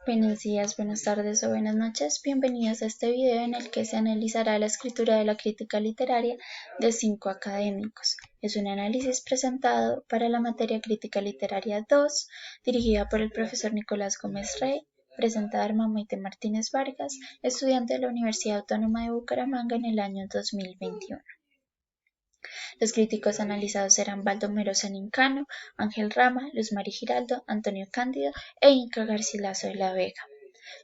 Buenos días, buenas tardes o buenas noches. Bienvenidos a este video en el que se analizará la escritura de la crítica literaria de 5 académicos. Es un análisis presentado para la materia Crítica Literaria 2, dirigida por el profesor Nicolás Gómez Rey, presentada por Maite Martínez Vargas, estudiante de la Universidad Autónoma de Bucaramanga en el año 2021. Los críticos analizados serán Baldomero Sanincano, Ángel Rama, Luz Mari Giraldo, Antonio Cándido e Inca Garcilaso de la Vega.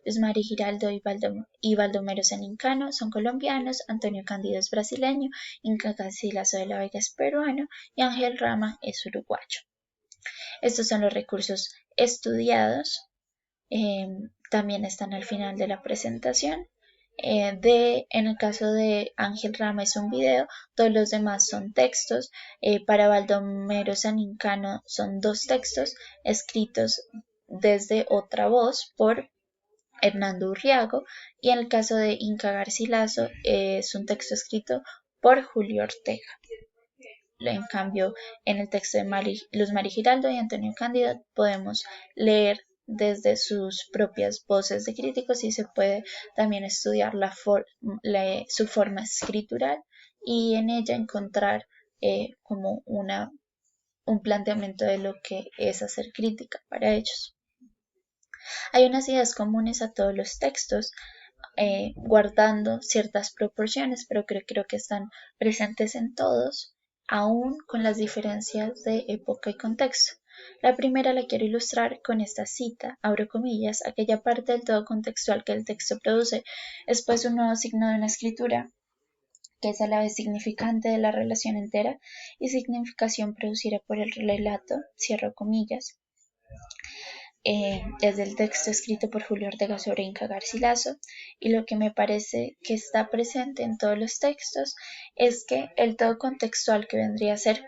Luz Mari Giraldo y Baldomero Sanincano son colombianos, Antonio Cándido es brasileño, Inca Garcilaso de la Vega es peruano y Ángel Rama es uruguayo. Estos son los recursos estudiados, también están al final de la presentación. En el caso de Ángel Rama es un video, todos los demás son textos. Para Baldomero Sanincano son 2 textos escritos desde otra voz por Hernando Urriago, y en el caso de Inca Garcilaso es un texto escrito por Julio Ortega. En cambio, en el texto de Luz Mari Giraldo y Antonio Cándido podemos leer desde sus propias voces de críticos y se puede también estudiar su forma escritural y en ella encontrar como un planteamiento de lo que es hacer crítica para ellos. Hay unas ideas comunes a todos los textos, guardando ciertas proporciones, pero creo que están presentes en todos, aún con las diferencias de época y contexto. La primera la quiero ilustrar con esta cita, abro comillas: aquella parte del todo contextual que el texto produce es pues un nuevo signo de una escritura, que es a la vez significante de la relación entera y significación producida por el relato, cierro comillas. Desde el texto escrito por Julio Ortega sobre Inca Garcilaso, y lo que me parece que está presente en todos los textos es que el todo contextual, que vendría a ser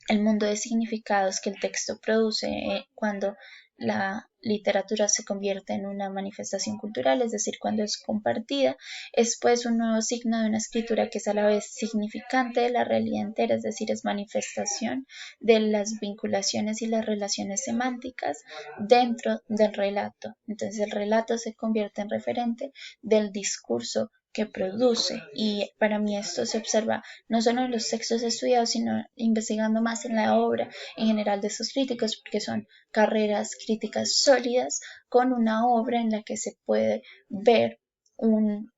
el mundo de significados que el texto produce cuando la literatura se convierte en una manifestación cultural, es decir, cuando es compartida, es pues un nuevo signo de una escritura que es a la vez significante de la realidad entera, es decir, es manifestación de las vinculaciones y las relaciones semánticas dentro del relato. Entonces el relato se convierte en referente del discurso que produce, y para mí esto se observa no solo en los textos estudiados, sino investigando más en la obra en general de estos críticos, porque son carreras críticas sólidas con una obra en la que se puede ver un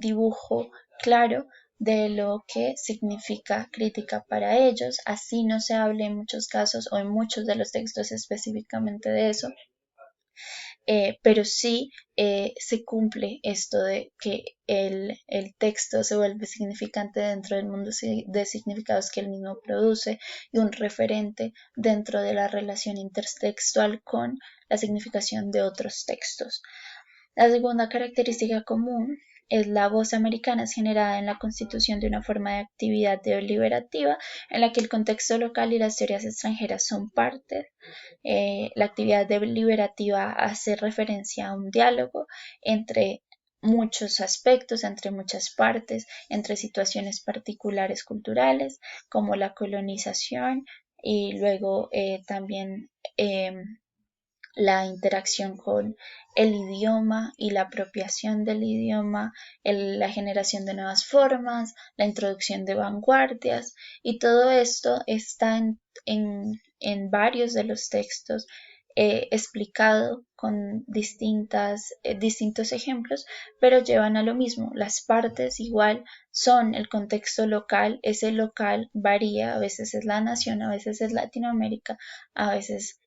dibujo claro de lo que significa crítica para ellos, así no se hable en muchos casos o en muchos de los textos específicamente de eso. Pero sí se cumple esto de que el texto se vuelve significante dentro del mundo de significados que él mismo produce y un referente dentro de la relación intertextual con la significación de otros textos. La segunda característica común es la voz americana, es generada en la constitución de una forma de actividad deliberativa en la que el contexto local y las teorías extranjeras son parte. La actividad deliberativa hace referencia a un diálogo entre muchos aspectos, entre muchas partes, entre situaciones particulares culturales como la colonización y luego también la interacción con el idioma y la apropiación del idioma, la generación de nuevas formas, la introducción de vanguardias, y todo esto está en varios de los textos explicado con distintos ejemplos, pero llevan a lo mismo. Las partes igual son el contexto local, ese local varía, a veces es la nación, a veces es Latinoamérica, a veces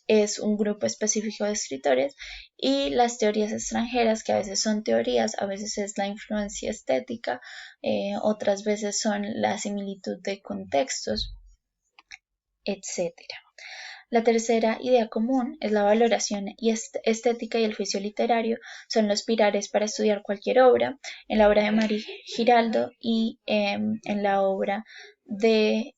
es un grupo específico de escritores, y las teorías extranjeras, que a veces son teorías, a veces es la influencia estética, otras veces son la similitud de contextos, etc. La tercera idea común es la valoración estética, y el juicio literario son los pilares para estudiar cualquier obra. En la obra de Mari Giraldo y en la obra de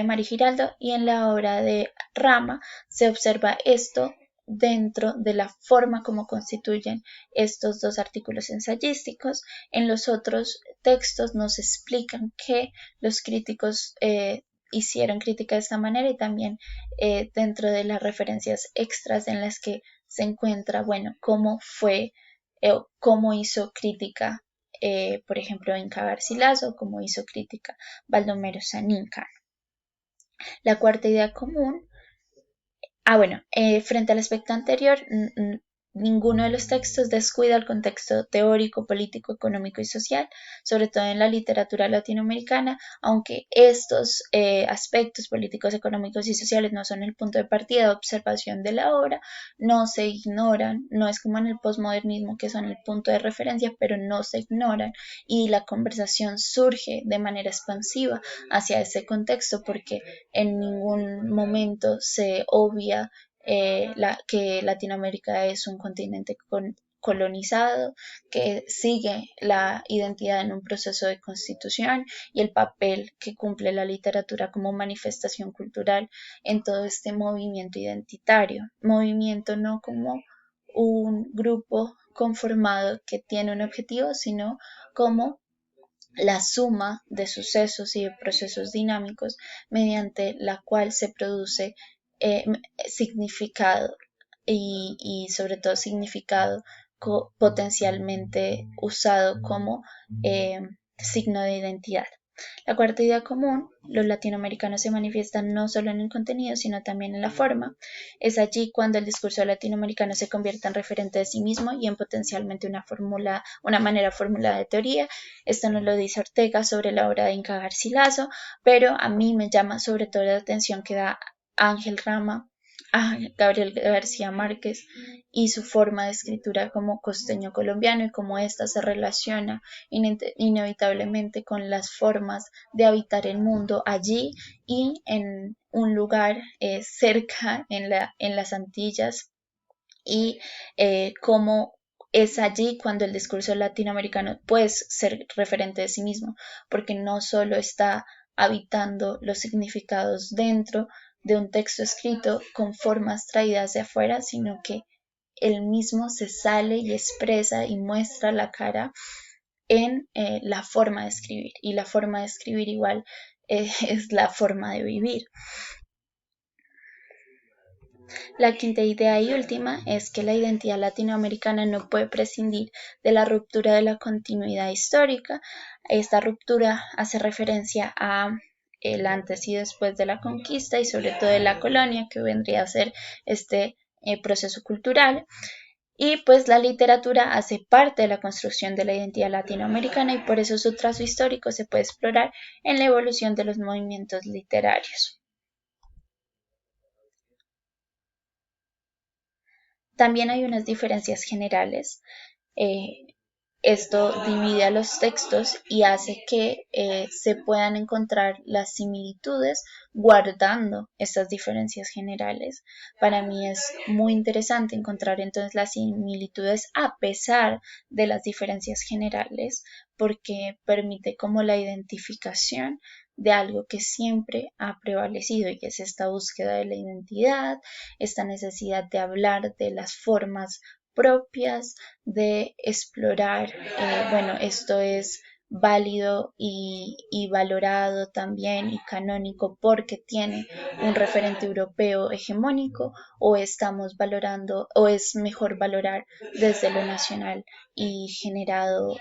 Mari Giraldo y en la obra de Rama se observa esto dentro de la forma como constituyen estos dos artículos ensayísticos. En los otros textos nos explican que los críticos hicieron crítica de esta manera y también dentro de las referencias extras en las que se encuentra, bueno, cómo fue, cómo hizo crítica, por ejemplo, Inca Garcilaso, cómo hizo crítica Baldomero Saníncano. La cuarta idea común. Frente al aspecto anterior, ninguno de los textos descuida el contexto teórico, político, económico y social, sobre todo en la literatura latinoamericana, aunque estos aspectos políticos, económicos y sociales no son el punto de partida de observación de la obra, no se ignoran, no es como en el posmodernismo que son el punto de referencia, pero no se ignoran y la conversación surge de manera expansiva hacia ese contexto porque en ningún momento se obvia que Latinoamérica es un continente colonizado, que sigue la identidad en un proceso de constitución y el papel que cumple la literatura como manifestación cultural en todo este movimiento identitario. Movimiento no como un grupo conformado que tiene un objetivo, sino como la suma de sucesos y de procesos dinámicos mediante la cual se produce significado y sobre todo significado potencialmente usado como signo de identidad. La cuarta idea común, los latinoamericanos se manifiestan no solo en el contenido, sino también en la forma. Es allí cuando el discurso latinoamericano se convierte en referente de sí mismo y en potencialmente una manera formulada de teoría. Esto nos lo dice Ortega sobre la obra de Inca Garcilaso, pero a mí me llama sobre todo la atención que da Ángel Rama a Gabriel García Márquez y su forma de escritura como costeño colombiano y cómo ésta se relaciona inevitablemente con las formas de habitar el mundo allí y en un lugar cerca en las Antillas y cómo es allí cuando el discurso latinoamericano puede ser referente de sí mismo, porque no solo está habitando los significados dentro de un texto escrito con formas traídas de afuera, sino que él mismo se sale y expresa y muestra la cara en la forma de escribir, y la forma de escribir igual es la forma de vivir. La quinta idea y última es que la identidad latinoamericana no puede prescindir de la ruptura de la continuidad histórica. Esta ruptura hace referencia a el antes y después de la conquista y sobre todo de la colonia, que vendría a ser este proceso cultural. Y pues la literatura hace parte de la construcción de la identidad latinoamericana y por eso su trazo histórico se puede explorar en la evolución de los movimientos literarios. También hay unas diferencias generales. Eh, Esto divide a los textos y hace que se puedan encontrar las similitudes guardando estas diferencias generales. Para mí es muy interesante encontrar entonces las similitudes a pesar de las diferencias generales porque permite como la identificación de algo que siempre ha prevalecido y es esta búsqueda de la identidad, esta necesidad de hablar de las formas propias, de explorar, esto es válido y valorado también y canónico porque tiene un referente europeo hegemónico o estamos valorando o es mejor valorar desde lo nacional y generado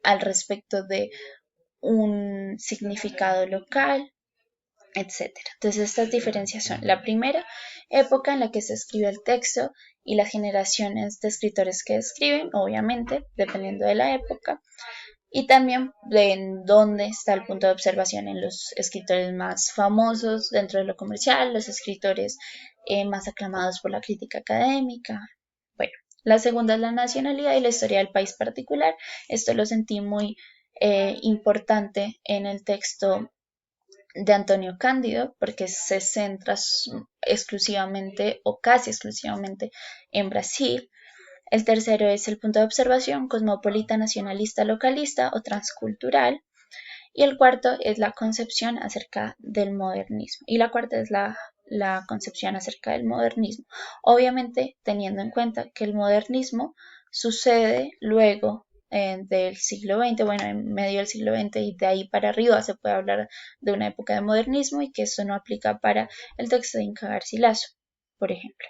al respecto de un significado local, etcétera. Entonces estas diferencias son la primera época en la que se escribe el texto y las generaciones de escritores que escriben, obviamente, dependiendo de la época, y también de en dónde está el punto de observación en los escritores más famosos dentro de lo comercial, los escritores más aclamados por la crítica académica. Bueno, la segunda es la nacionalidad y la historia del país particular. Esto lo sentí muy importante en el texto de Antonio Cándido porque se centra exclusivamente o casi exclusivamente en Brasil. El tercero es el punto de observación cosmopolita, nacionalista, localista o transcultural. Y el cuarto es la concepción acerca del modernismo. Y la cuarta es la concepción acerca del modernismo. Obviamente teniendo en cuenta que el modernismo sucede luego del siglo XX, bueno, en medio del siglo XX y de ahí para arriba se puede hablar de una época de modernismo y que eso no aplica para el texto de Inca Garcilaso, por ejemplo.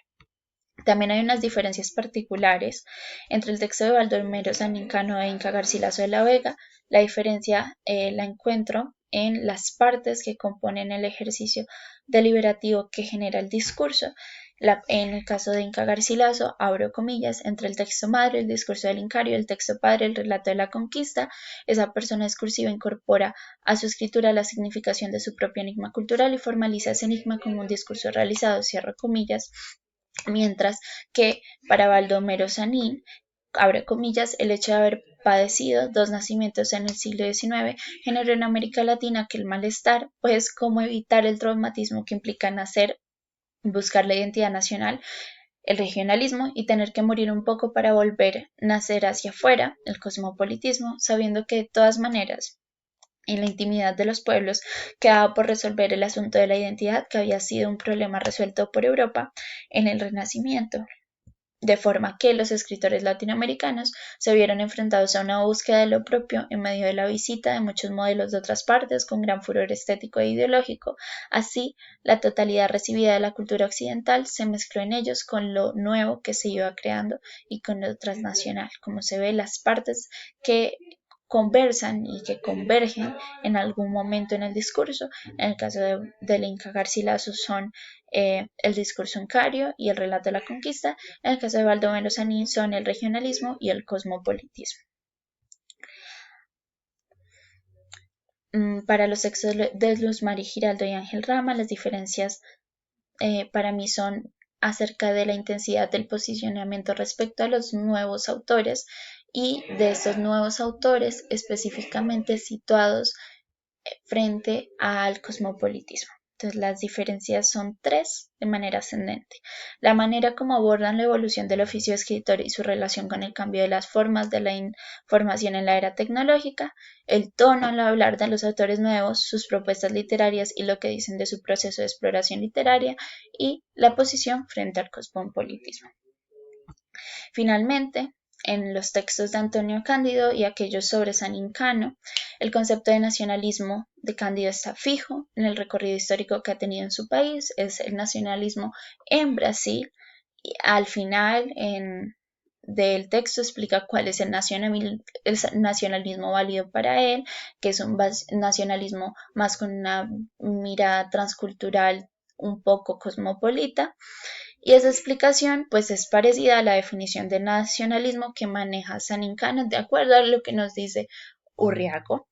También hay unas diferencias particulares entre el texto de Baldomero Sanincano e Inca Garcilaso de la Vega. La diferencia la encuentro en las partes que componen el ejercicio deliberativo que genera el discurso. En el caso de Inca Garcilaso, abro comillas, entre el texto madre, el discurso del Incario, el texto padre, el relato de la conquista, esa persona discursiva incorpora a su escritura la significación de su propio enigma cultural y formaliza ese enigma como un discurso realizado, cierro comillas, mientras que para Baldomero Sanín, abre comillas, el hecho de haber padecido dos nacimientos en el siglo XIX generó en América Latina aquel malestar, pues cómo evitar el traumatismo que implica nacer, buscar la identidad nacional, el regionalismo y tener que morir un poco para volver a nacer hacia afuera, el cosmopolitismo, sabiendo que de todas maneras en la intimidad de los pueblos quedaba por resolver el asunto de la identidad que había sido un problema resuelto por Europa en el Renacimiento, de forma que los escritores latinoamericanos se vieron enfrentados a una búsqueda de lo propio en medio de la visita de muchos modelos de otras partes con gran furor estético e ideológico. Así, la totalidad recibida de la cultura occidental se mezcló en ellos con lo nuevo que se iba creando y con lo transnacional, como se ve las partes que conversan y que convergen en algún momento en el discurso. En el caso del Inca Garcilaso son el discurso uncario y el relato de la conquista. En el caso de Baldomero Sanín son el regionalismo y el cosmopolitismo. Para los textos de Luz Mari Giraldo y Ángel Rama, las diferencias para mí son acerca de la intensidad del posicionamiento respecto a los nuevos autores y de estos nuevos autores específicamente situados frente al cosmopolitismo. Entonces las diferencias son tres de manera ascendente. La manera como abordan la evolución del oficio de escritor y su relación con el cambio de las formas de la información en la era tecnológica, el tono al hablar de los autores nuevos, sus propuestas literarias y lo que dicen de su proceso de exploración literaria y la posición frente al cosmopolitismo. Finalmente, en los textos de Antonio Cándido y aquellos sobre San Incano, el concepto de nacionalismo de Cándido está fijo en el recorrido histórico que ha tenido en su país, es el nacionalismo en Brasil, y al final del texto explica cuál es el nacionalismo válido para él, que es un nacionalismo más con una mirada transcultural un poco cosmopolita, y esa explicación pues es parecida a la definición de nacionalismo que maneja San Incano de acuerdo a lo que nos dice Urriago.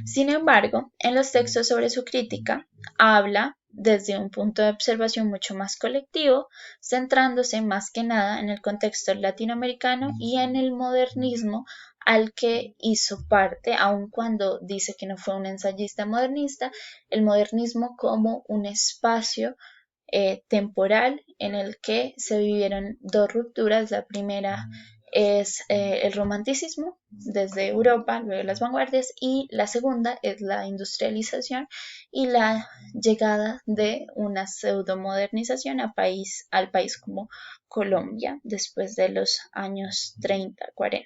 Sin embargo, en los textos sobre su crítica habla desde un punto de observación mucho más colectivo, centrándose más que nada en el contexto latinoamericano y en el modernismo al que hizo parte, aun cuando dice que no fue un ensayista modernista, el modernismo como un espacio temporal en el que se vivieron dos rupturas. La primera es el romanticismo desde Europa, luego las vanguardias, y la segunda es la industrialización y la llegada de una pseudomodernización al país como Colombia después de los años 30-40.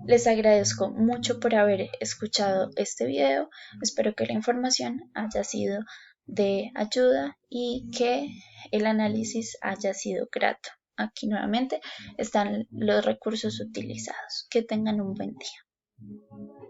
Les agradezco mucho por haber escuchado este video. Espero que la información haya sido de ayuda y que el análisis haya sido grato. Aquí nuevamente están los recursos utilizados. Que tengan un buen día.